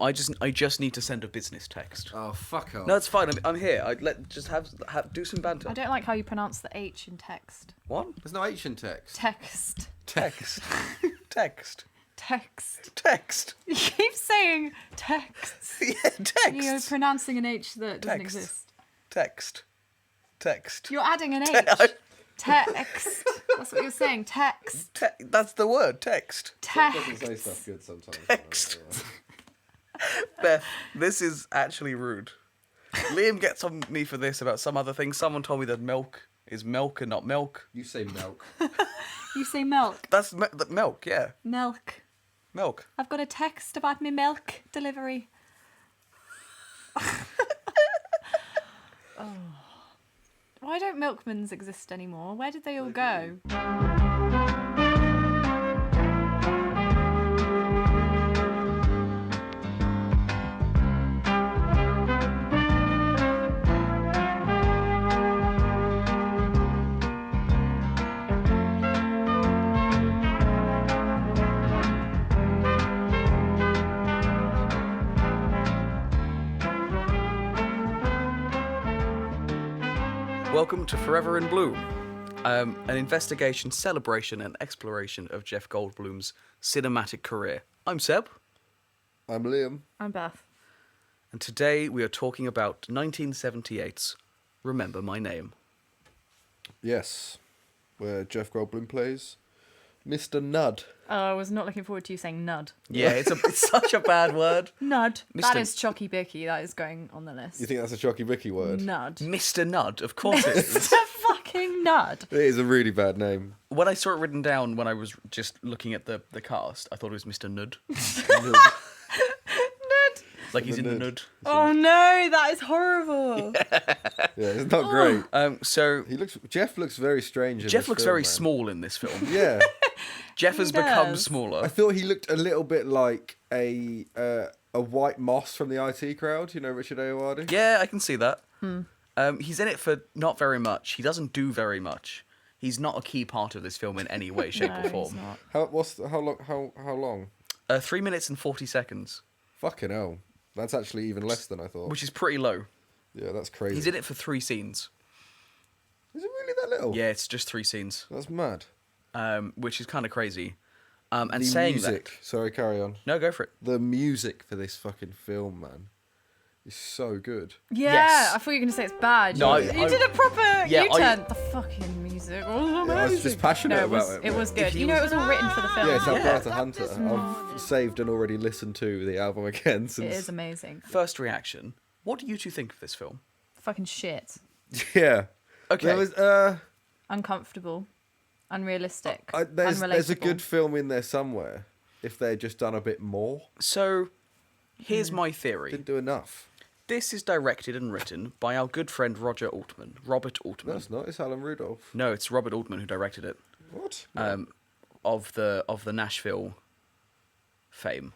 I just need to send a business text. Oh, fuck off. No, it's fine. I'm here. Do some banter. I don't like how you pronounce the H in text. What? There's no H in text. Text. Text. Text. Text. Text. You keep saying texts. Yeah, text. You're pronouncing an H that doesn't Text. exist. Text. Text. You're adding an H. Text. That's what you're saying. Text. That's the word. Text. Text. Doesn't say stuff good sometimes. Text. Beth, this is actually rude. Liam gets on me for this about some other thing. Someone told me that milk is milk and not milk. You say milk. You say milk. That's milk, yeah. Milk. Milk. I've got a text about my milk delivery. Oh. Why don't milkmans exist anymore? Where did they all go? Welcome to Forever in Bloom, an investigation, celebration, and exploration of Jeff Goldblum's cinematic career. I'm Seb. I'm Liam. I'm Beth. And today we are talking about 1978's Remember My Name. Yes. Where Jeff Goldblum plays Mr. Nud. Oh, I was not looking forward to you saying nud. Yeah, it's such a bad word. Nud. Mr. That is Chocky Bicky. That is going on the list. You think that's a Chocky Vicky word? Nud. Mr. Nud, of course it is. Mr. fucking Nud. It is a really bad name. When I saw it written down when I was just looking at the cast, I thought it was Mr. Nud. Nud. Like he's in the Nud. Nud. Oh no, that is horrible. Yeah, it's not great. So Jeff looks very strange in Jeff this looks film, very man. small in this film. Yeah. Jeff has become does. smaller. I thought he looked a little bit like a white moss from the IT Crowd. You know Richard Ayoade? Yeah, I can see that. He's in it for not very much. He doesn't do very much. He's not a key part of this film in any way, shape, or No, form. he's not. How long? 3 minutes and 40 seconds, Fucking hell. That's actually even less than I thought. which is pretty low. Yeah, that's crazy. He's in it for 3 scenes. Is it really that little? Yeah, it's just 3 scenes, That's mad. which is kind of crazy. And The saying music. that, Sorry, carry on. no, go for it. The music for this fucking film, man, is so good. Yeah, Yes. I thought you were going to say it's bad. No, you did a proper Yeah, U-turn. The fucking music. Oh, Yeah, I was just passionate no, about it. It was good. If he You know, it was- was all written for the film. Yeah, it's Yeah. Alberta Hunter. I've saved and already listened to the album again since. It is amazing. First reaction. What do you two think of this film? Fucking shit. Yeah. Okay. There was, Uncomfortable. Unrealistic. there's a unrelatable. good film in there somewhere. If they'd just done a bit more, So, here's my theory. didn't do enough. This is directed and written by our good friend Robert Altman. No, it's not. It's Alan Rudolph. No, it's Robert Altman who directed it. What? Of the Nashville fame.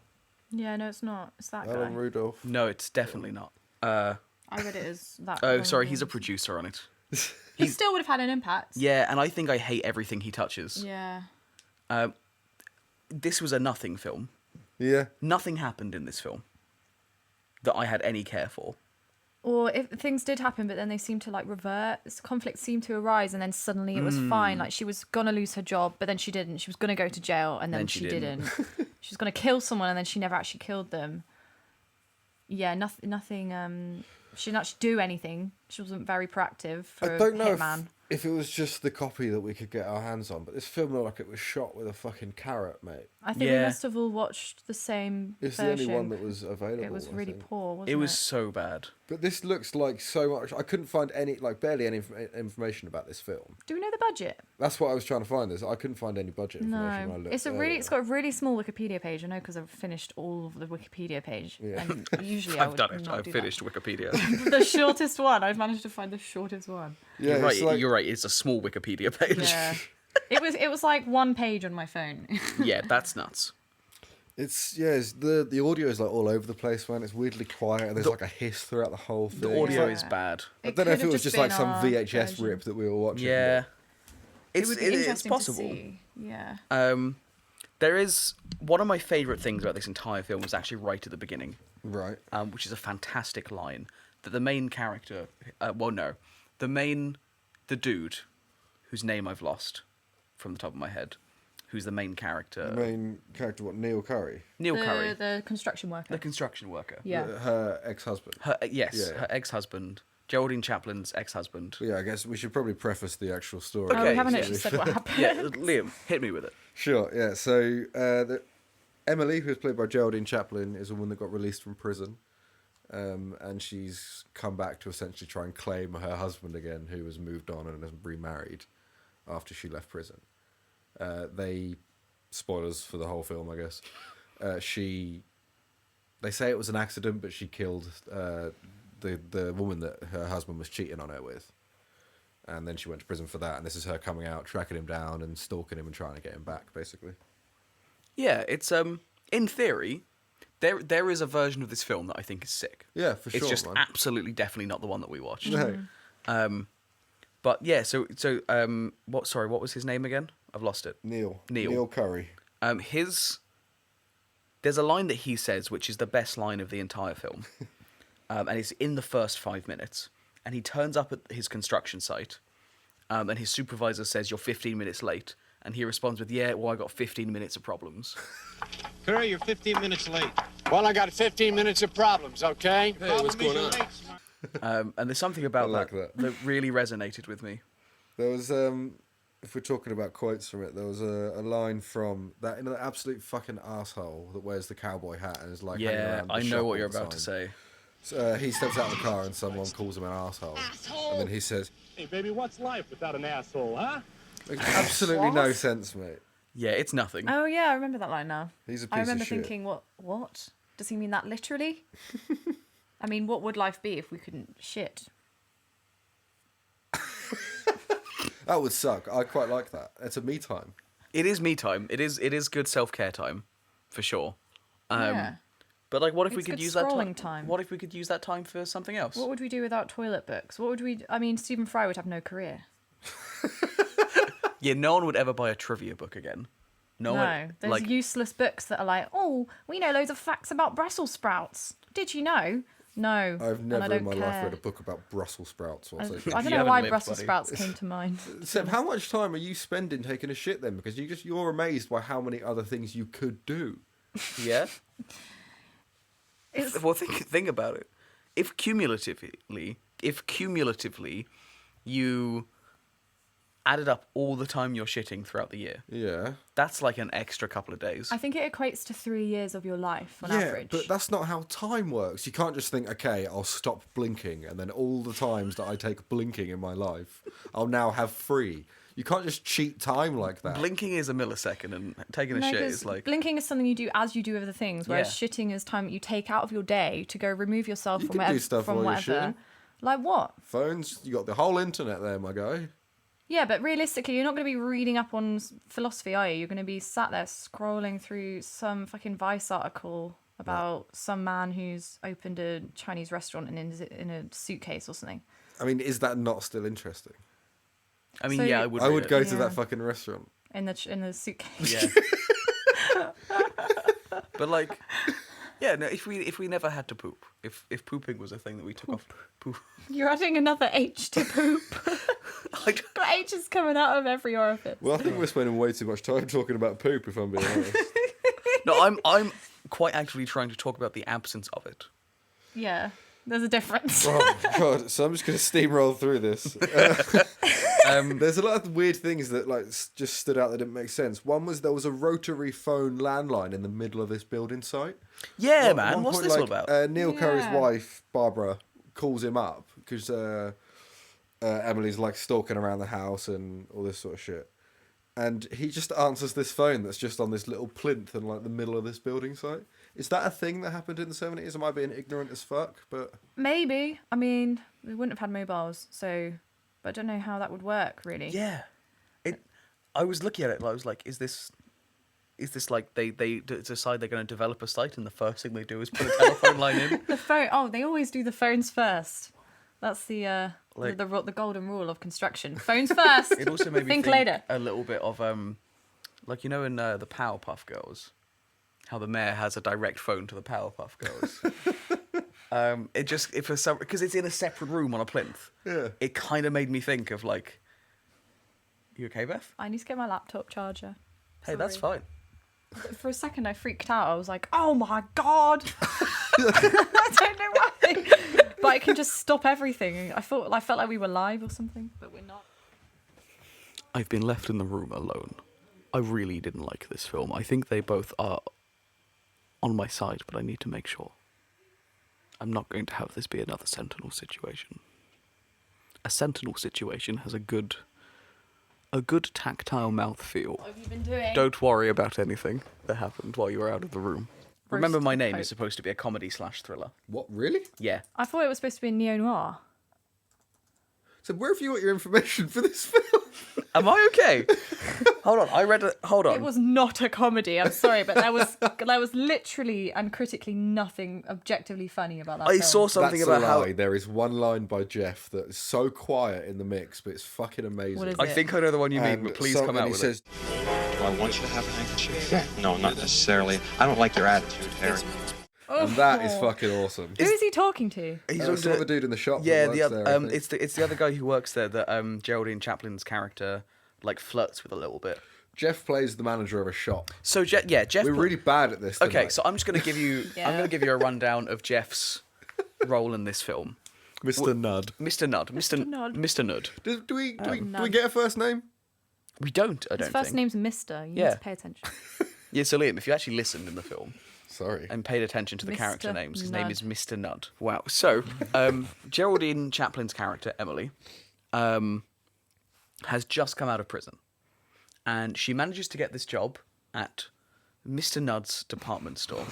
Yeah, no, it's not. It's that Alan guy. Rudolph. No, it's definitely not. I read it as that. Oh, one sorry, of he's a them. producer on it. He still would have had an impact. Yeah, and I think I hate everything he touches. Yeah. This was a nothing film. Yeah. Nothing happened in this film that I had any care for. Or if things did happen, but then they seemed to like revert. This conflict seemed to arise, and then suddenly it was fine. Like she was gonna lose her job, but then she didn't. She was gonna go to jail, and then she didn't. She was gonna kill someone, and then she never actually killed them. Yeah, nothing. She didn't actually do anything. She wasn't very proactive for I don't know Hitman. if it was just the copy that we could get our hands on, but this film looked like it was shot with a fucking carrot, mate. I think we Yeah. must have all watched the same It's version. the only one that was available. It was I really think. poor, wasn't it? It was so bad. But this looks like so much. I couldn't find barely any information about this film. Do we know the budget? That's what I was trying to find. I couldn't find any budget information when I No, looked. it's got a really small Wikipedia page. I know because I've finished all of the Wikipedia page. Yeah. And usually I've done it. I've do finished Wikipedia. that. The shortest one. I've managed to find the shortest one. Yeah, You're right. it's like, You're right. It's a small Wikipedia page. Yeah. It was like one page on my phone. Yeah, that's nuts. it's the audio is like all over the place, man. It's weirdly quiet, and there's like a hiss throughout the whole thing. The audio Yeah. is bad. I don't know if it was just like some VHS rip that we were watching. Yeah. It would be It's interesting possible. to see. Yeah. There is one of my favourite things about this entire film was actually right at the beginning, Right. which is a fantastic line that the main character, the dude, whose name I've lost from the top of my head, who's the main character. The main character, what, Neil Curry? Neil Curry. The construction worker. The construction worker. Yeah. Her ex-husband. Her Yeah. ex-husband, Geraldine Chapman's ex-husband. But yeah, I guess we should probably preface the actual story. Oh, we Okay. haven't actually said what happened. Yeah, Liam, hit me with it. Sure, yeah. So Emily, who's played by Geraldine Chaplin, is a woman that got released from prison. And she's come back to essentially try and claim her husband again, who has moved on and has remarried after she left prison. Spoilers for the whole film, I guess. They say it was an accident, but she killed the woman that her husband was cheating on her with. And then she went to prison for that. And this is her coming out, tracking him down and stalking him and trying to get him back, basically. Yeah, it's in theory, there is a version of this film that I think is sick. Yeah, for sure. It's just man. absolutely, definitely not the one that we watched. No. But yeah, so what was his name again? I've lost it. Neil Curry. There's a line that he says, which is the best line of the entire film, and it's in the first 5 minutes. And he turns up at his construction site, and his supervisor says, "You're 15 minutes late." And he responds with, "Yeah, well, I got 15 minutes of problems." Curry, you're 15 minutes late. Well, I got 15 minutes of problems, okay? Hey, what's going on? And there's something about I like that. that really resonated with me. There was, if we're talking about quotes from it, there was a line from that absolute fucking asshole that wears the cowboy hat and is like, hanging Yeah, around the I know shop what all you're the about to time. say. So, he steps out of the car and someone calls him an asshole. And then he says, Hey, baby, what's life without an asshole, huh? makes absolutely no What? sense, mate. Yeah, it's nothing. Oh yeah, I remember that line now. He's a piece I remember of shit. thinking, what? Does he mean that literally? I mean, what would life be if we couldn't shit? That would suck. I quite like that. It's a me time. It is me time. It is good self-care time, for sure. Yeah. But like, what if we It's could good use that scrolling time. What if we could use that time for something else? What would we do without toilet books? What would we? I mean, Stephen Fry would have no career. Yeah, no one would ever buy a trivia book again. No, one, There's like, useless books that are like, oh, we know loads of facts about Brussels sprouts. Did you know? No. I've and I never in don't my life care. read a book about Brussels sprouts. Or I something. don't You know haven't why lived, Brussels buddy. sprouts came to mind. Seb, how much time are you spending taking a shit then? Because you're amazed by how many other things you could do. yeah. It's- Well, think about it. If cumulatively you added up all the time you're shitting throughout the year, Yeah. that's like an extra couple of days. I think it equates to 3 years of your life on Yeah, average. but that's not how time works. You can't just think, okay, I'll stop blinking, and then all the times that I take blinking in my life, I'll now have free. You can't just cheat time like that. Blinking is a millisecond, and taking a No, shit 'cause is like blinking is something you do as you do other things, whereas Yeah. shitting is time that you take out of your day to go remove yourself You from can do whatever. stuff from while you're whatever. shitting. Like what? Phones, you got the whole internet there, my guy. Yeah, but realistically, you're not going to be reading up on philosophy, are you? You're going to be sat there scrolling through some fucking Vice article about some man who's opened a Chinese restaurant and in a suitcase or something. I mean, is that not still interesting? I mean, So yeah, you- I would. I read would it. go to Yeah. that fucking restaurant. In the suitcase. Yeah. But like, yeah, no. If we never had to poop, if pooping was a thing that we took off, poop. You're adding another H to poop. Like, Got H's coming out of every orifice. Well, I think we're spending way too much time talking about poop, if I'm being honest. no, I'm quite actually trying to talk about the absence of it. Yeah, there's a difference. Oh, God. So I'm just going to steamroll through this. There's a lot of weird things that just stood out that didn't make sense. One was there was a rotary phone landline in the middle of this building site. Yeah, At man. one What's point, this all about? Neil Curry's Yeah. wife, Barbara, calls him up because Emily's like stalking around the house and all this sort of shit. And he just answers this phone that's just on this little plinth in like the middle of this building site. Is that a thing that happened in the 70s? Am I being ignorant as fuck? But Maybe. I mean, we wouldn't have had mobiles, so... But I don't know how that would work, really. Yeah, I was looking at it and I was like, is this like they decide they're going to develop a site and the first thing they do is put a telephone line in? The phone... Oh, they always do the phones first. That's the Like- the golden rule of construction. Phones first. It also made me Think later. a little bit of Like, you know, in the Powerpuff Girls, how the mayor has a direct phone to the Powerpuff Girls. Because it's in a separate room on a plinth. Yeah. It kind of made me think of like, you okay, Beth? I need to get my laptop charger. Hey, that's Sorry. fine. For a second, I freaked out. I was like, "Oh my god!" I don't know why, but I can just stop everything. I felt like we were live or something, but we're not. I've been left in the room alone. I really didn't like this film. I think they both are on my side, but I need to make sure. I'm not going to have this be another Sentinel situation. A Sentinel situation has a good tactile mouthfeel. What have you been doing? Don't worry about anything that happened while you were out of the room. Remember, My Name hope. is supposed to be a comedy/thriller. What, really? Yeah. I thought it was supposed to be a neo-noir. So where have you got your information for this film? Am I okay? Hold on. Hold on. It was not a comedy. I'm sorry, but there was literally and critically nothing objectively funny about that I film. saw something That's about a how. lie. There is one line by Jeff that is so quiet in the mix, but it's fucking amazing. What is I it? think I know the one you mean, but please come out he with says, it. Do I want you to have a handkerchief? Yeah. No, not necessarily. I don't like your attitude, Harry. and that is fucking awesome. Who is he talking to? He's Some other dude in the shop. Yeah, that the works other, there, I think. it's the other guy who works there that Geraldine Chaplin's character like flirts with a little bit. Jeff plays the manager of a shop. So Jeff. We're really bad at this. Okay, tonight. so I'm just going to give you. Yeah. I'm going to give you a rundown of Jeff's role in this film. Mr. Nudd. Mr. Nudd. Mr. Nudd. Mr. Nudd. Do we Nudd. get a first name? We don't. I His don't first think. name's Mister. You Yeah. need to pay attention. Yeah, so Liam, if you actually listened in the film Sorry. and paid attention to the Mr. character names, his name Nudd. is Mr. Nudd. Wow. So, Geraldine Chaplin's character, Emily, has just come out of prison. And she manages to get this job at Mr. Nudd's department store.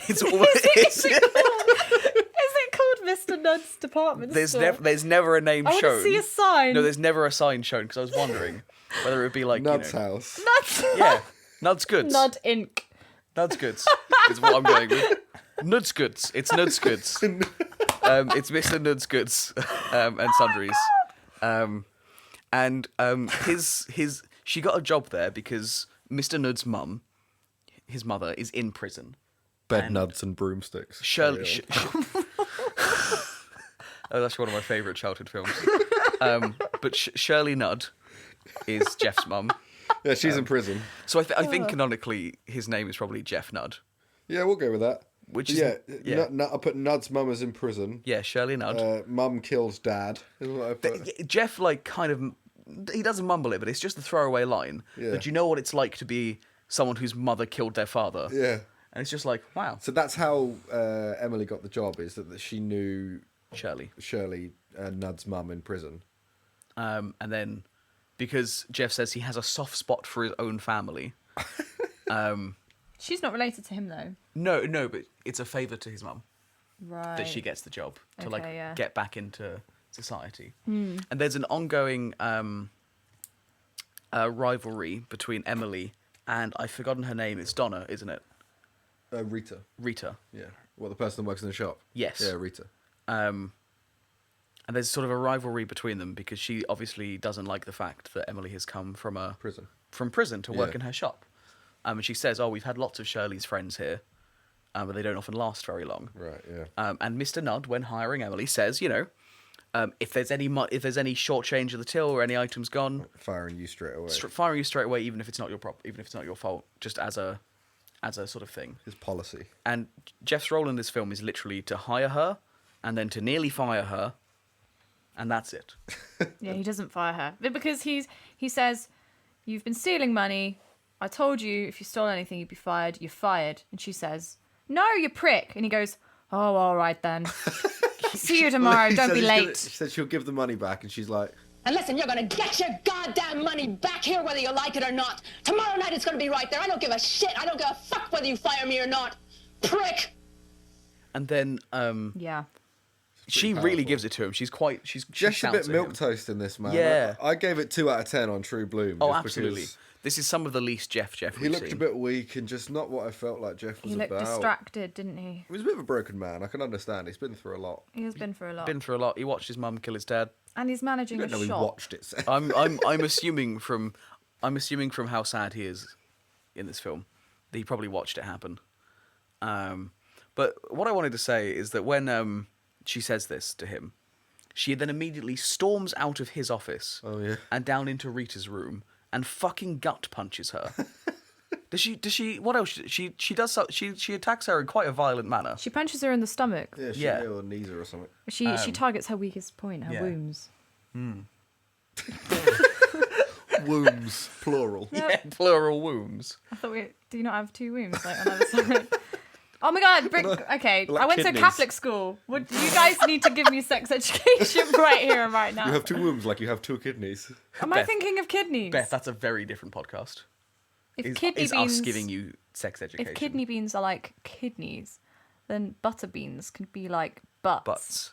It's Is it called Mr. Nudd's department store? there's never a name I want shown. to see a sign. No, there's never a sign shown because I was wondering whether it would be like Nudd's you know, house. Nuds. yeah, Nudd's Goods. Nud Inc. Nudd's Goods is what I'm going with. Nudd's Goods. It's Nudd's Goods. It's Mr. Nudd's Goods and sundries. His she got a job there because Mr. Nudd's mum, his mother, is in prison. Bed nuds and broomsticks. Shirley. Yeah. Oh, that's one of my favourite childhood films. But Shirley Nudd is Jeff's mum. Yeah, she's in prison. So I think canonically his name is probably Jeff Nudd. Yeah, we'll go with that. Which But is yeah. I put Nudd's mum as in prison. Yeah, Shirley Nudd. Mum kills dad. Is what I put. Jeff he doesn't mumble it, but it's just a throwaway line. Yeah. That you know what it's like to be someone whose mother killed their father. Yeah. And it's just like, wow, So that's how Emily got the job. Is that she knew Shirley. Shirley Nudd's mum in prison. And then because Jeff says he has a soft spot for his own family. She's not related to him though. No, but it's a favour to his mum Right. that she gets the job to Okay, yeah. get back into society. And there's an ongoing rivalry between Emily and I've forgotten her name. It's Donna, isn't it? Rita. Rita. Yeah. Well, the person that works in the shop. Yes. Yeah, Rita. And there's sort of a rivalry between them because she obviously doesn't like the fact that Emily has come from prison to work Yeah. in her shop. And she says, "Oh, we've had lots of Shirley's friends here, but they don't often last very long." Right. Yeah. And Mr. Nudd, when hiring Emily, says, you know, if there's any short change of the till or any items gone, Firing you straight away. firing you straight away, even if it's not your fault, just as a sort of thing. His policy. And Jeff's role in this film is literally to hire her, and then to nearly fire her, and that's it. Yeah, he doesn't fire her. But because he says, "You've been stealing money. I told you if you stole anything, you'd be fired. You're fired." And she says, "No, you prick." And he goes, "Oh, all right then. See you tomorrow. He Don't says be he's late." She said she'll give the money back, and she's like, And listen, you're gonna get your goddamn money back here whether you like it or not. Tomorrow night it's gonna be right there. I don't give a shit. I don't give a fuck whether you fire me or not. Prick! And then Yeah. she powerful. really gives it to him. She Jeff's a shouts bit at him. milquetoast in this, man. Yeah. I gave it 2 out of 10 on True Bloom. Oh, just absolutely. because This is some of the least Jeff He we've looked seen. a bit weak and just not what I felt like Jeff was He looked about. distracted, didn't he? He was a bit of a broken man. I can understand. He's been through a lot. He has been through a lot. Been through a lot. He watched his mum kill his dad. And he's managing I a don't know he shop. watched it. I'm assuming from I'm assuming from how sad he is in this film that he probably watched it happen. But what I wanted to say is that when she says this to him, she then immediately storms out of his office and down into Rita's room and fucking gut punches her. Does she? What else? She does. She attacks her in quite a violent manner. She punches her in the stomach. Yeah, or knees her or something. She targets her weakest point, her wombs. Wombs, plural. Yeah, plural wombs. I thought do you not have two wombs like on either side? Oh my god! Okay, like I went kidneys. to Catholic school. You guys need to give me sex education right here and right now. You have two wombs like you have two kidneys. Am I thinking of kidneys? Beth, that's a very different podcast. If Is us giving you sex education. If kidney beans are like kidneys, then butter beans could be like butts.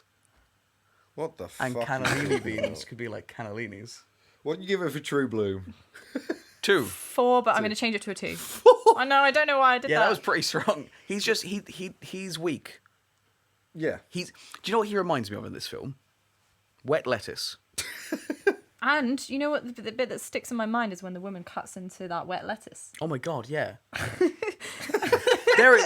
What the fuck? And cannellini beans could be like cannellinis. What do you give it for True Bloom? 2. 4, but I'm going to change it to a 2. I know. I don't know why I did that. Yeah, that was pretty strong. He's just he's weak. Yeah. Do you know what he reminds me of in this film? Wet lettuce. And you know what? The bit that sticks in my mind is when the woman cuts into that wet lettuce. Oh my god, yeah. there it.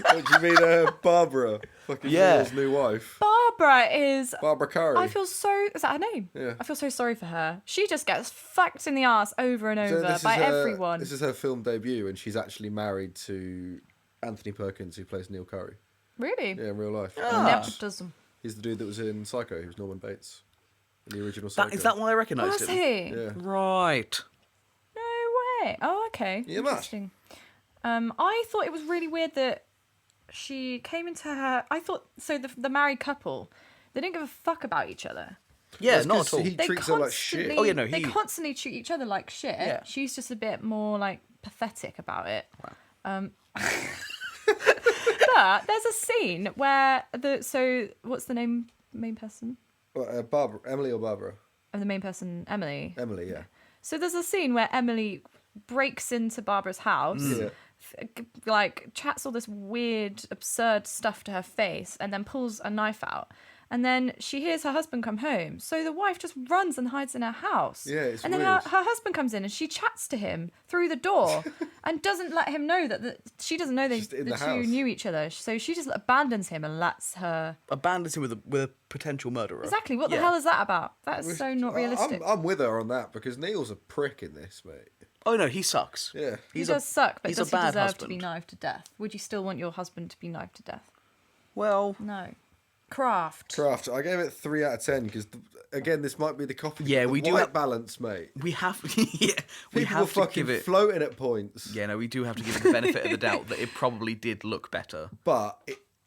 What do you mean, Barbara? Fucking Neil's new wife. Barbara Curry. I feel so. Is that her name? Yeah. I feel so sorry for her. She just gets fucked in the ass over and So over this by is her- everyone. This is her film debut, and she's actually married to Anthony Perkins, who plays Neil Curry. Really? Yeah, in real life. Nepotism. He's the dude that was in Psycho. He was Norman Bates in the original Psycho. Is that why I recognised Was him? he? Yeah. Right. No way. Oh, okay. Yeah, man. Interesting. I thought it was really weird that she came into her. I thought so. The married couple, they didn't give a fuck about each other. Yeah, That's not 'cause at all. He treats her like shit. Oh, yeah, no, They constantly treat each other like shit. Yeah. She's just a bit more like pathetic about it. Wow. But there's a scene where what's the main person? Barbara, Emily or Barbara? Of the main person, Emily. Emily, yeah. So there's a scene where Emily breaks into Barbara's house, Yeah. like chats all this weird, absurd stuff to her face, and then pulls a knife out. And then she hears her husband come home. So the wife just runs and hides in her house. Yeah, it's And then weird. her husband comes in and she chats to him through the door and doesn't let him know that she doesn't know Just in the the two house. knew each other. So she just abandons him and lets her... Abandons him with a potential murderer. Exactly. What the Yeah. hell is that about? That is so not realistic. I'm with her on that because Neil's a prick in this, mate. Oh no, he sucks. Yeah. He does suck, but he's does a he bad deserve to be husband. knifed to death? Would you still want your husband to be knifed to death? Well, No. Craft. I gave it 3 out of 10 because, again, this might be the copy. Yeah, the we do white have- balance, mate. we have we People have were to fucking give it. floating at points. Yeah, no, we do have to give it the benefit of the doubt that it probably did look better. But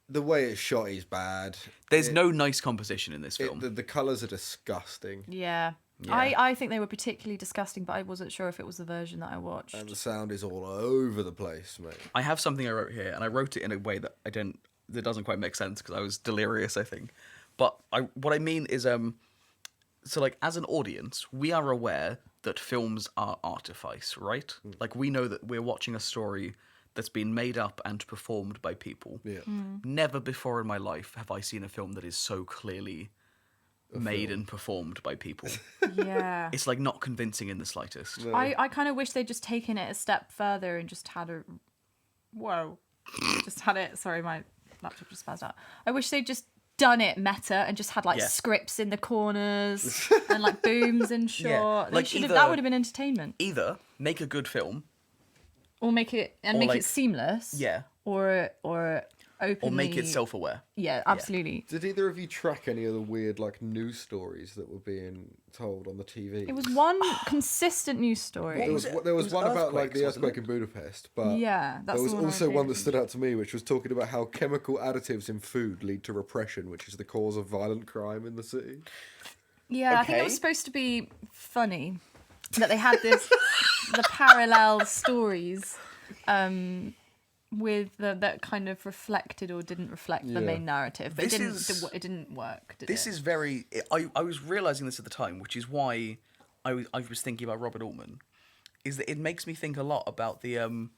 the way it's shot is bad. There's no nice composition in this film. The colours are disgusting. Yeah. Yeah. I think they were particularly disgusting, but I wasn't sure if it was the version that I watched. And the sound is all over the place, mate. I have something I wrote here, and I wrote it in a way that that doesn't quite make sense because I was delirious, I think. But what I mean is, so like as an audience, we are aware that films are artifice, right? Like we know that we're watching a story that's been made up and performed by people. Yeah. Never before in my life have I seen a film that is so clearly made and performed by people. Yeah. It's like not convincing in the slightest. I kind of wish they'd just taken it a step further and just had a... Whoa. Just had it... Sorry, my laptop just spazzed out. I wish they'd just done it meta and just had like Yeah. scripts in the corners and like booms and shot. Yeah, They like should have, either- that would have been entertainment. Either make a good film, Or make it... And Or make like- it seamless. yeah, Or openly... or make it self-aware. Yeah, absolutely. Did either of you track any of the weird like news stories that were being told on the TV? It was one consistent news story. There was It was one about like the earthquakes, wasn't earthquake in Budapest, but Yeah, that's there was the one I also was one that reading. stood out to me, which was talking about how chemical additives in food lead to repression, which is the cause of violent crime in the city. Yeah, I think it was Okay. supposed to be funny that they had the parallel stories with that kind of reflected or didn't reflect the Yeah. main narrative, but This it didn't work. Did This it? is very. I was realizing this at the time, which is why I was thinking about Robert Altman, is that it makes me think a lot about the in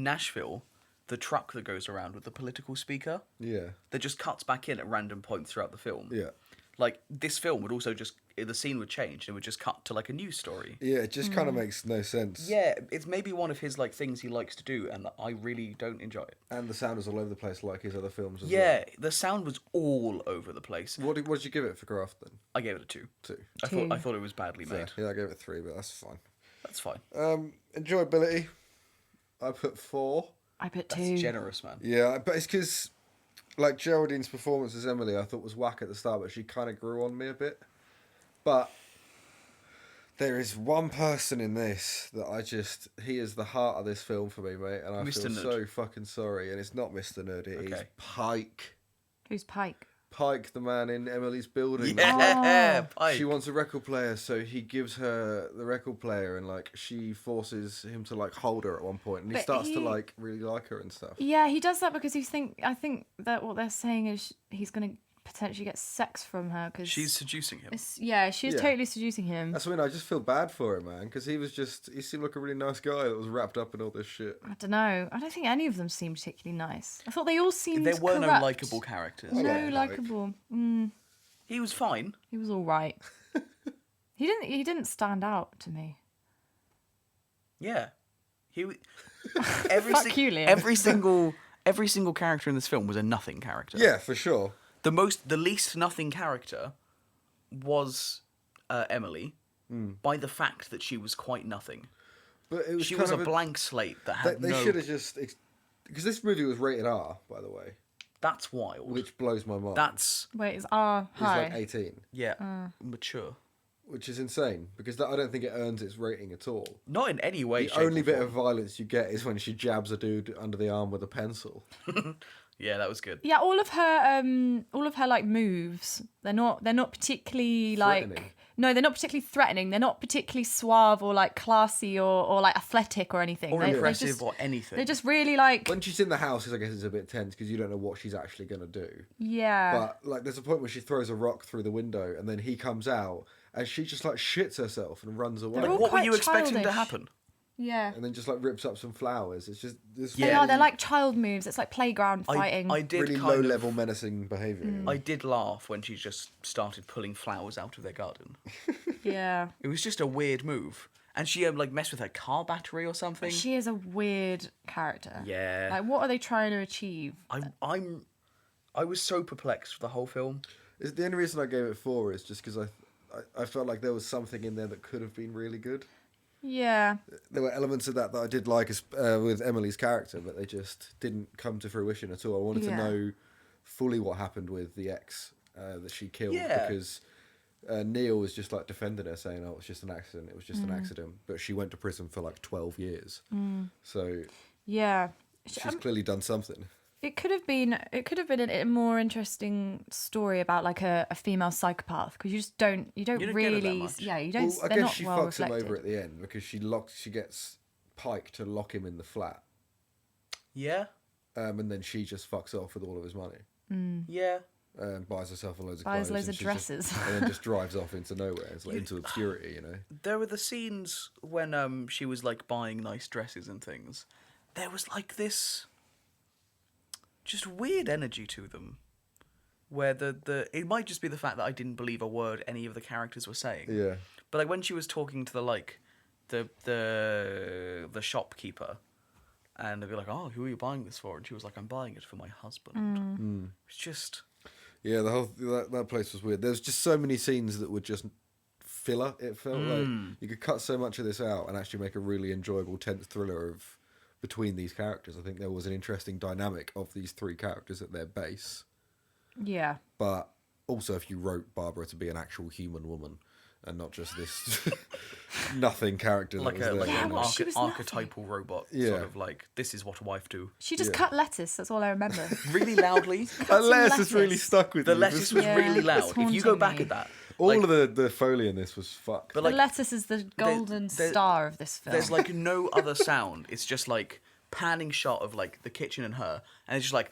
Nashville, the truck that goes around with the political speaker Yeah, that just cuts back in at random points throughout the film. yeah, Like this film would also just the scene would change and it would just cut to like a news story. Yeah, it just kind of makes no sense. Yeah, it's maybe one of his like things he likes to do, and I really don't enjoy it. And the sound was all over the place, like his other films as Yeah, the sound was all over the place. well. What did you give it for Graft then? I gave it a 2. 2. I thought it was badly Fair. made. Yeah, I gave it 3, but that's fine. That's fine. Enjoyability, I put 4. I put 2. That's generous, man. Yeah, but it's because, like, Geraldine's performance as Emily, I thought was whack at the start, but she kind of grew on me a bit. But there is one person in this that he is the heart of this film for me, mate, and I Mr. feel Nerd. so fucking sorry. And it's not Mr. Nerd, it is Okay. Pike. Who's Pike? Pike, the man in Emily's building. Yeah, Pike. She wants a record player, so he gives her the record player, and like she forces him to like hold her at one point, and he But starts to like really like her and stuff. Yeah, he does that because I think that what they're saying is he's going to potentially get sex from her because She's seducing him. she is Yeah. totally seducing him. That's when I just feel bad for him, man, because he seemed like a really nice guy that was wrapped up in all this shit. I don't know. I don't think any of them seemed particularly nice. I thought they all seemed There were no corrupt. likable characters. No Yeah, like- likable. He was fine. He was all right. He didn't stand out to me. Yeah, he. Fuck you, Liam. Every single character in this film was a nothing character. Yeah, for sure. The least nothing character was Emily, by the fact that she was quite nothing. But it was She kind was a of blank slate that had They no. should have just because this movie was rated R, by the way, That's wild. which blows my mind. That's Wait, it's R It's high. like 18, mature. which is insane because I don't think it earns its rating at all. Not in any way. The shape, only or bit form. of violence you get is when she jabs a dude under the arm with a pencil. Yeah, that was good. Yeah, all of her like moves. They're not particularly like. Threatening. No, they're not particularly threatening. They're not particularly suave or like classy or like athletic or anything. Or They're impressive just- or anything. They're just really like. When she's in the house, I guess it's a bit tense because you don't know what she's actually going to do. Yeah. But like, there's a point where she throws a rock through the window, and then he comes out, and she just like shits herself and runs away, They're all What were quite you expecting to childish. happen? Yeah. and then just like rips up some flowers. It's just this They are. They're like child moves. It's like playground fighting. I did really kind low of, level menacing behaviour. I did laugh when she just started pulling flowers out of their garden. Yeah. It was just a weird move, and she like messed with her car battery or something. She is a weird character. Yeah. Like, what are they trying to achieve? I was so perplexed for the whole film. Is the only reason I gave it 4 is just because I felt like there was something in there that could have been really good. Yeah. There were elements of that I did like with Emily's character, but they just didn't come to fruition at all. I wanted to Yeah. know fully what happened with the ex that she killed Yeah. because Neil was just like defending her, saying, "Oh, it's just an accident. It was just an accident." But she went to prison for like 12 years, so Yeah. she's clearly done something. It could have been a more interesting story about like a female psychopath because you don't get it that really much. you don't Well, I they're guess not she well fucks reflected. him over at the end because she gets Pike to lock him in the flat, Yeah, and then she just fucks off with all of his money. yeah. Buys herself a loads of Buys clothes, loads and of she just- dresses. and then just drives off into nowhere. It's like into obscurity, you know. There were the scenes when she was like buying nice dresses and things. There was like this just weird energy to them, where the it might just be the fact that I didn't believe a word any of the characters were saying. Yeah. But like when she was talking to the shopkeeper, and they'd be like, "Oh, who are you buying this for?" And she was like, "I'm buying it for my husband." It's just Yeah, the whole that place was weird. There's just so many scenes that were just filler. It felt like you could cut so much of this out and actually make a really enjoyable, tense thriller of between these characters. I think there was an interesting dynamic of these three characters at their base. Yeah. But also, if you wrote Barbara to be an actual human woman and not just this nothing character that like was a there, like you an know. she was archetypal robot, Yeah. sort of like this is what a wife do. She just Yeah. cut lettuce. That's all I remember. Really loudly. That lettuce is lettuce. really stuck with The you. lettuce was Yeah, really it's loud. If you go haunting back me. at that, All like, of the Foley in this was fucked. but The like lettuce is the golden star of this film. there's like no other sound. It's just like panning shot of like the kitchen and her, and it's just like.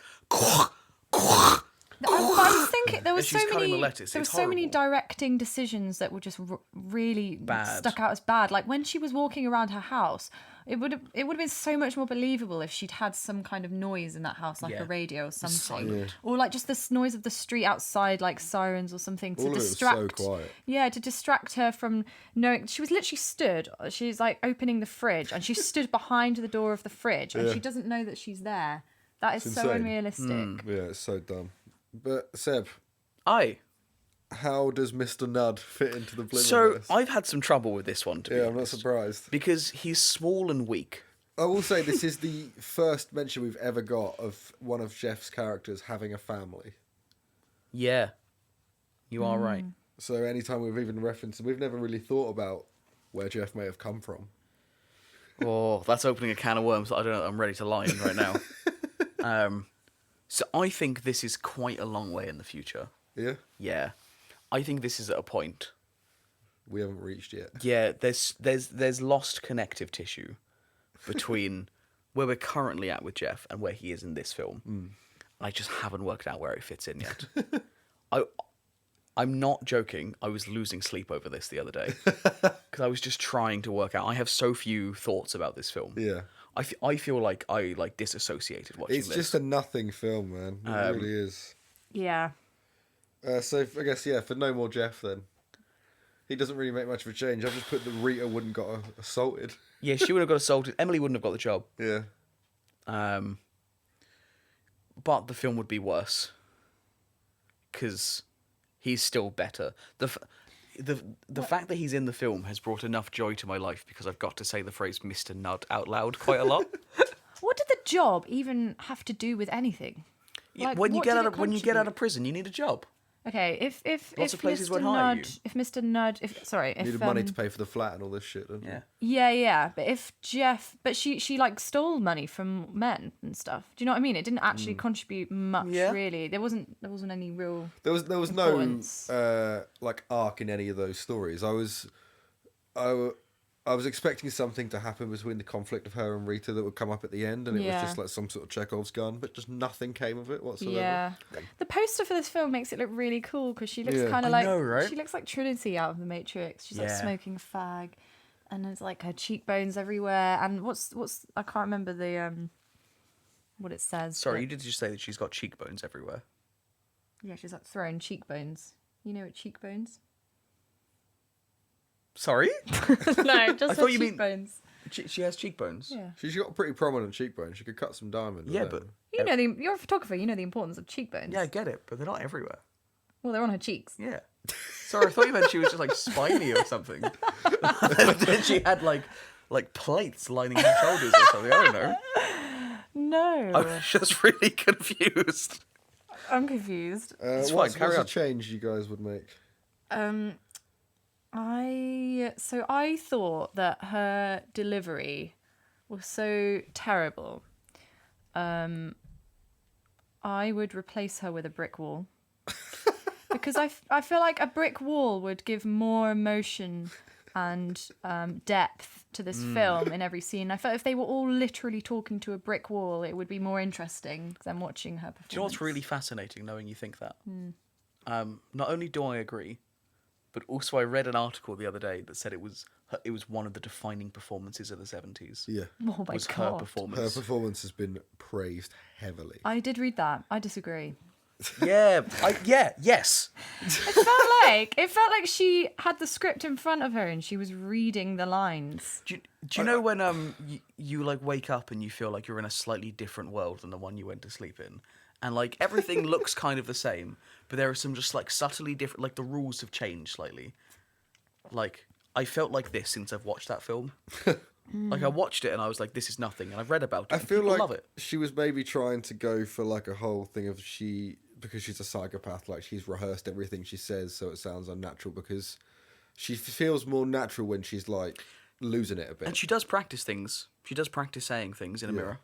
But I was thinking there was she's so cutting the many lettuce. there were It's so many horrible. directing decisions that were just really Bad. stuck out as bad. Like when she was walking around her house, It would have been so much more believable if she'd had some kind of noise in that house, like Yeah. a radio or something, Silent. or like just the noise of the street outside, like sirens or something, to All of it was distract. so quiet. Yeah, to distract her from knowing. She was literally stood. She's like opening the fridge, and she stood behind the door of the fridge, and Yeah. she doesn't know that she's there. That is It's so insane. unrealistic. Yeah, it's so dumb. But Seb, Aye. how does Mr. Nudd fit into the Blum? So I've had some trouble with this one, to be yeah, I'm not honest, surprised. because he's small and weak. I will say this is the first mention we've ever got of one of Jeff's characters having a family. Yeah, you are right. So anytime we've even referenced him, we've never really thought about where Jeff may have come from. Oh, that's opening a can of worms that I don't know. I'm ready to lie in right now. So I think this is quite a long way in the future. Yeah, Yeah, I think this is at a point. we haven't reached yet. Yeah, there's lost connective tissue between where we're currently at with Jeff and where he is in this film. I just haven't worked out where it fits in yet. I'm not joking. I was losing sleep over this the other day because I was just trying to work out. I have so few thoughts about this film. Yeah, I feel like I disassociated watching it's this. just a nothing film, man. It really is. Yeah. So I guess for no more Jeff then. He doesn't really make much of a change. I've just put that Rita wouldn't got assaulted. Yeah, she would have got assaulted. Emily wouldn't have got the job. Yeah. But the film would be worse because he's still better. The fact that he's in the film has brought enough joy to my life because I've got to say the phrase "Mr. Nudd" out loud quite a lot. What did the job even have to do with anything? Like, when you what get did out it of when you get out contribute? of prison, you need a job. Okay, if Lots of places Mr. won't hire you. Nudd, if Mr. Nudd, Needed money to pay for the flat and all this shit. Didn't Yeah. yeah, but if Jeff, but she like stole money from men and stuff. Do you know what I mean? It didn't actually contribute much, Yeah. really. There wasn't any real. There was no importance. like arc in any of those stories. I was expecting something to happen between the conflict of her and Rita that would come up at the end, and it was Yeah. just like some sort of Chekhov's gun, but just nothing came of it whatsoever. Yeah, the poster for this film makes it look really cool because she looks Yeah. kind I of like know, right? she looks like Trinity out of the Matrix. She's like Yeah. smoking a fag, and there's like her cheekbones everywhere. And what's I can't remember the what it says. Sorry, but- you did just say that she's got cheekbones everywhere. Yeah, she's like throwing cheekbones. You know what cheekbones? Sorry, No, just I thought you mean- cheekbones. she has cheekbones. Yeah. She's got a pretty prominent cheekbone. She could cut some diamond. with Yeah, that. but You know you're a photographer. You know the importance of cheekbones. yeah, I get it, but they're not everywhere. Well, they're on her cheeks. Yeah. Sorry, I thought you meant she was just like spiny or something. Then she had like plates lining her shoulders or something. I don't know. No, I was just really confused. I'm confused. It's what's fine, carry a on. change you guys would make? I thought that her delivery was so terrible. I would replace her with a brick wall. Because I feel like a brick wall would give more emotion and depth to this film in every scene. I felt if they were all literally talking to a brick wall, it would be more interesting than watching her performance. Do you know what's really fascinating, knowing you think that? Not only do I agree, but also I read an article the other day that said it was one of the defining performances of the 70s. Yeah. Oh my was her god! Her performance. performance has been praised heavily. I did read that. I disagree. Yes. It felt like she had the script in front of her and she was reading the lines. Do you know when you like wake up and you feel like you're in a slightly different world than the one you went to sleep in, and like everything looks kind of the same, but there are some just like subtly different. Like the rules have changed slightly. Like I felt like this since I've watched that film. Like I watched it and I was like, this is nothing, and I've read about it. I And feel people like love it. she was maybe trying to go for like a whole thing of because she's a psychopath, like she's rehearsed everything she says, so it sounds unnatural, because she feels more natural when she's like losing it a bit. And she does practice things. She does practice saying things in a mirror.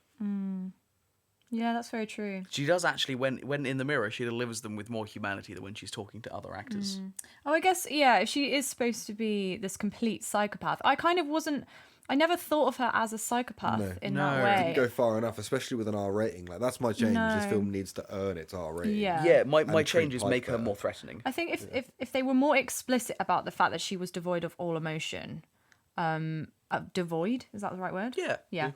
Yeah, that's very true. She does actually, when in the mirror, she delivers them with more humanity than when she's talking to other actors. Oh, I guess, yeah, if she is supposed to be this complete psychopath, I never thought of her as a psychopath in that No. way. Didn't go far enough, especially with an R rating. Like that's my change. This No. film needs to earn its R rating. Yeah. Yeah, my And treat changes Pike make her better. more threatening. I think if they were more explicit about the fact that she was devoid of all emotion, devoid. Is that the right word? Yeah. Yeah.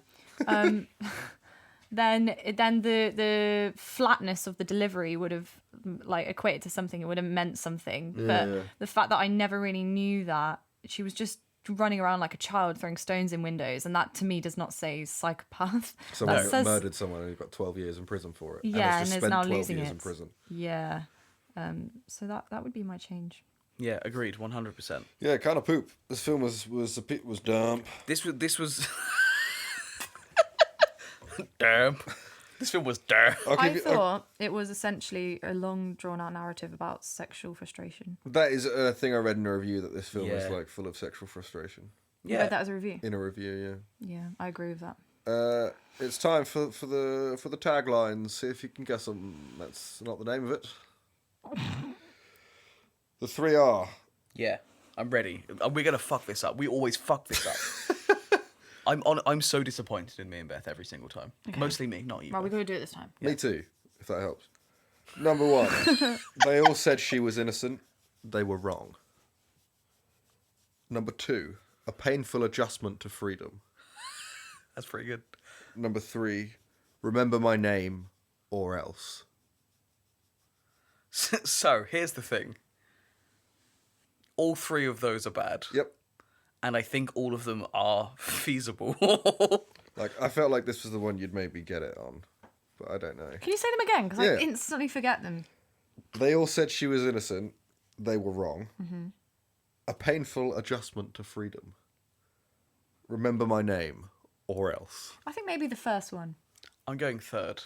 Then the flatness of the delivery would have like equated to something. It would have meant something. But the fact that I never really knew that, she was just running around like a child throwing stones in windows, and that to me does not say psychopath. Someone That says, murdered someone and he got 12 years in prison for it. Yeah, and has just and is spent now 12 losing years it. in prison. yeah. So that would be my change. Yeah, agreed, 100%. Yeah, kind of poop. This film was dumb. This was damn. This film was damn. I thought it was essentially a long, drawn-out narrative about sexual frustration. That is a thing I read in a review, that this film is Yeah. like full of sexual frustration. You read that as a review? In a review, Yeah, I agree with that. yeah. It's time for the taglines. See if you can guess them. That's not the name of it. The 3 are. Yeah, I'm ready. We're gonna fuck this up. We always fuck this up. I'm so disappointed in me and Beth every single time. Mostly me, not you. Right, we're Beth. going to do it this time. Me too, if that helps. Number 1. They all said she was innocent. They were wrong. Number 2. A painful adjustment to freedom. That's pretty good. Number 3. Remember my name or else. So here's the thing. All 3 of those are bad. Yep. And I think all of them are feasible. Like, I felt like this was the one you'd maybe get it on, but I don't know. Can you say them again? Because Yeah. I instantly forget them. They all said she was innocent. They were wrong. Mm-hmm. A painful adjustment to freedom. Remember my name or else. I think maybe the first one. I'm going third.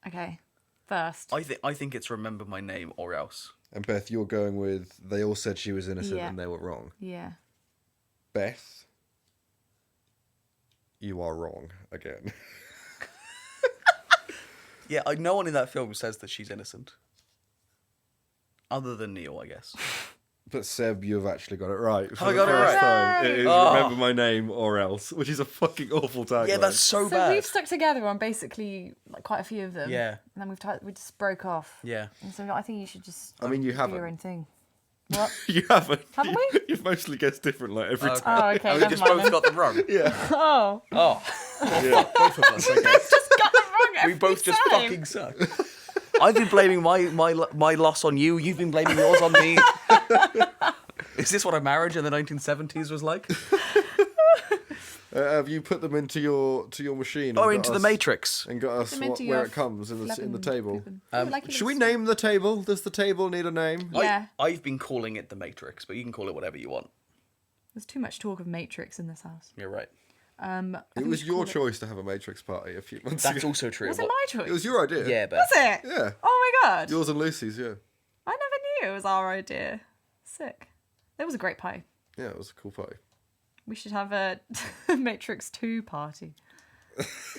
Okay, first. I think it's remember my name or else. And Beth, you're going with they all said she was innocent Yeah. and they were wrong. Yeah. Beth, you are wrong again. Yeah, no one in that film says that she's innocent. Other than Neil, I guess. But Seb, you've actually got it right. For I the got it first right? time. It is Oh. remember my name or else, which is a fucking awful tagline. Yeah, that's so So bad. we've stuck together on basically like quite a few of them. Yeah. And then we just broke off. Yeah. And so I think you should just I mean, you do haven't. your own thing. What? You haven't. Haven't we? You've mostly guessed different like every Okay. time. Oh, okay. And we never just mind both then. got them wrong. Yeah. Oh. Oh. Yeah. Both of us, I guess. Just got them wrong every We both just time. fucking suck. I've been blaming my loss on you. You've been blaming yours on me. Is this what a marriage in the 1970s was like? Have you put them into your machine? Oh, and into got the us- Matrix. And got us Them into where your it comes in the flippin' table. poopin'. Oh, like Should we little name the table? Does the table need a name? Yeah. I've been calling it the Matrix, but you can call it whatever you want. There's too much talk of Matrix in this house. You're right. I It think we was should your call it- choice to have a Matrix party a few months That's ago. also true. Was it What- my choice? It was your idea. Yeah, but Was it? Yeah. Oh my god. Yours and Lucy's, yeah. I never knew it was our idea. Sick. It was a great pie. Yeah, it was a cool party. We should have a Matrix 2 party.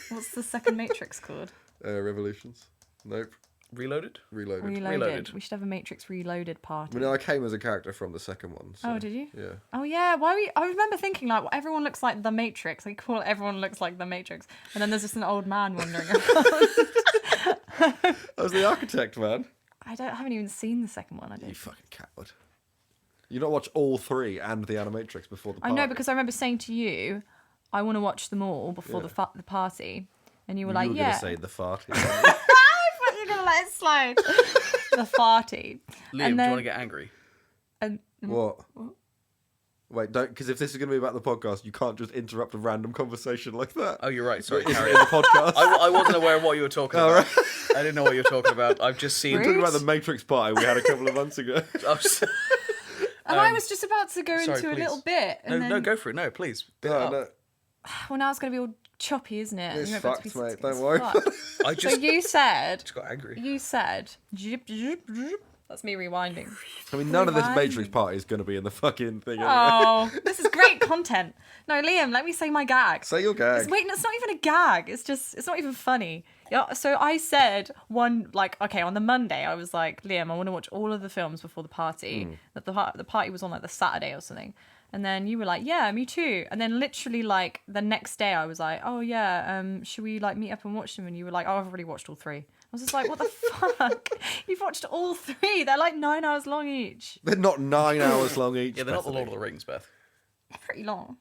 What's the second Matrix called? Revolutions. Nope. Reloaded? Reloaded. Reloaded. We should have a Matrix Reloaded party. I mean, I came as a character from the second one. So, Oh, did you? Yeah. Oh yeah. I remember thinking like, well, everyone looks like the Matrix. They call it everyone looks like the Matrix, and then there's just an old man wandering around. I was the architect, man. I haven't even seen the second one. I You don't. fucking coward. You not watch all 3 and the Animatrix before the I party? know because I remember saying to you, I want to watch them all before Yeah. the party, and you were you like, were yeah. going to say the fart. I thought you were gonna let it slide. The farty. Liam, do you want to get angry? And What? Wait, don't, because if this is going to be about the podcast, you can't just interrupt a random conversation like that. Oh, you're right. Sorry, It's carry in on. the podcast. I wasn't aware of what you were talking All about. right. I didn't know what you were talking about. I've just seen... Rude. Talking about the Matrix party we had a couple of months ago. I was- And I was just about to go sorry, into a please. little bit. And No, then, no, go for it. No, please. Bit it No, up. no, Well, now it's going to be all choppy, isn't it? it's You're about to fucked, be- mate. it's Don't worry. fucked. I So just you said, got angry. that's me rewinding. I mean, none of this Rewind. Matrix party is going to be in the fucking thing. Anyway. Oh, this is great content. No, Liam, let me say my gag. Say your gag. Wait, it's not even a gag. It's not even funny. Yeah. So I said on the Monday, I was like, Liam, I want to watch all of the films before the party. That the party was on like the Saturday or something. And then you were like, yeah, me too. And then literally like the next day, I was like, oh yeah, should we like meet up and watch them? And you were like, oh, I've already watched all 3. I was just like, what the fuck? You've watched all 3. They're like 9 hours long each. They're not 9 hours long each. Yeah, they're not the Bethany. Lord of the Rings, Beth. Pretty long.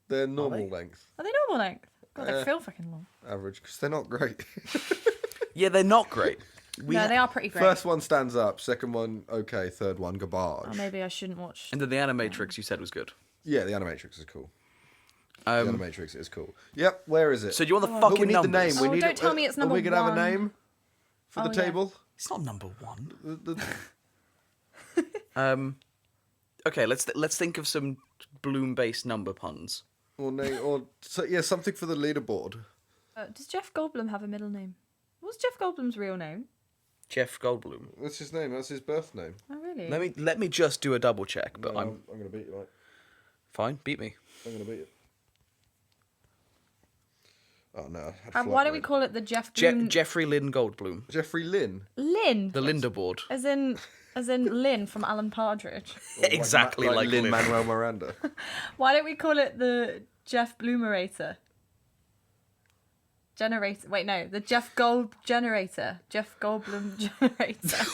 They're normal length. Are they normal length? God, they feel fucking long. Average, because they're not great. Yeah, they're not great. No, they are pretty great. First one stands up, second one, okay, third one, garbage. Oh, maybe I shouldn't watch. And then the Animatrix you said was good. Yeah, the Animatrix is cool. The Animatrix is cool. Yep, where is it? So do you want the But fucking we need numbers? the name. We Oh, need don't tell me it's number Are we gonna have a one. name for the Oh, yeah. table? It's not number one. The- Okay, let's think of some Bloom-based number puns. something for the leaderboard. Does Jeff Goldblum have a middle name? What's Jeff Goldblum's real name? Jeff Goldblum. That's his name. That's his birth name. Oh, really? Let me just do a double check. But No, I'm I'm gonna beat you, mate. fine. Beat me. I'm gonna beat you. Oh no. Why don't we call it the Jeff Bloom... Jeffrey Lynn Goldblum. Jeffrey Lynn? Lynn? The Linda board. As in Lynn from Alan Partridge. Exactly like Lynn. Lin-Manuel Miranda. Why don't we call it the Jeff Bloomerator? Generator. Wait, no. The Jeff Gold Generator. Jeff Goldblum Generator.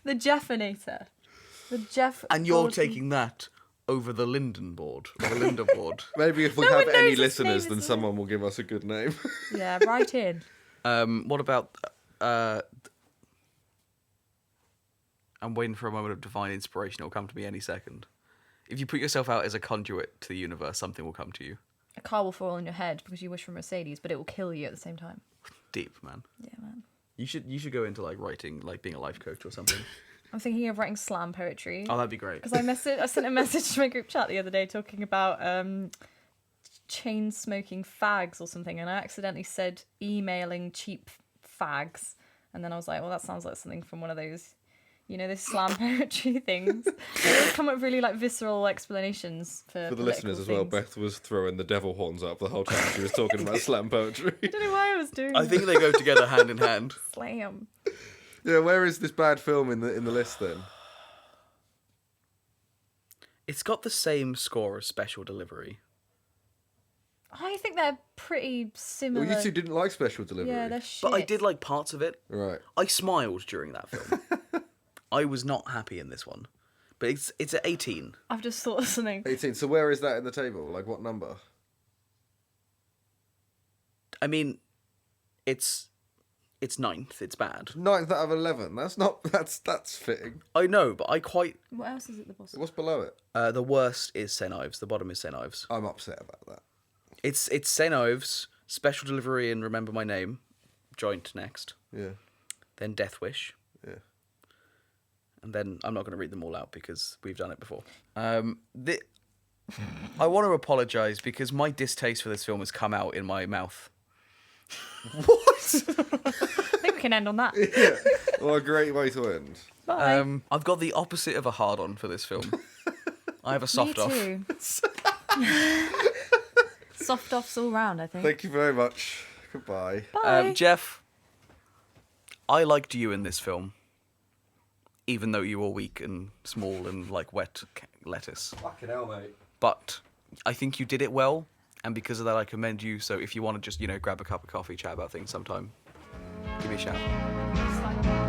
The Jeffinator. The Jeff And you're Goldblum- taking that over the Linden board. Or the Linda board. Maybe if we No have one any knows his listeners, name, then isn't someone will give us a good name. Yeah, right in. What about... I'm waiting for a moment of divine inspiration. It'll come to me any second. If you put yourself out as a conduit to the universe, something will come to you. A car will fall on your head because you wish for a Mercedes, but it will kill you at the same time. Deep, man. Yeah, man. You should go into like writing, like being a life coach or something. I'm thinking of writing slam poetry. Oh, that'd be great. Because I sent a message to my group chat the other day talking about chain smoking fags or something, and I accidentally said emailing cheap fags, and then I was like, well, that sounds like something from one of those, those slam poetry things. It would come up with really like visceral explanations for the listeners as well, Beth was throwing the devil horns up the whole time she was talking about slam poetry. I don't know why I was doing. I think they go together hand in hand. Slam. Yeah, where is this bad film in the list then? It's got the same score as Special Delivery. I think they're pretty similar. Well, you two didn't like Special Delivery. Yeah, they're shit. But I did like parts of it. Right. I smiled during that film. I was not happy in this one. But it's at 18. I've just thought of something. 18. So where is that in the table? Like what number? I mean, it's 9th. It's bad. 9th out of 11. That's fitting. I know, but I quite... What else is at the bottom? What's below it? the worst is St. Ives. The bottom is St. Ives. I'm upset about that. It's St. Ives, Special Delivery and Remember My Name, joint next. Yeah. Then Death Wish. Yeah. And then I'm not going to read them all out because we've done it before. I want to apologise because my distaste for this film has come out in my mouth. What? I think we can end on that. Yeah. Well, a great way to end. Bye. I've got the opposite of a hard-on for this film. I have a soft Me off. too. Soft offs all round, I think. Thank you very much. Goodbye. Bye. Jeff, I liked you in this film, even though you were weak and small and like wet lettuce. Fucking hell, mate. But I think you did it well, and because of that, I commend you. So if you want to just, grab a cup of coffee, chat about things sometime, give me a shout.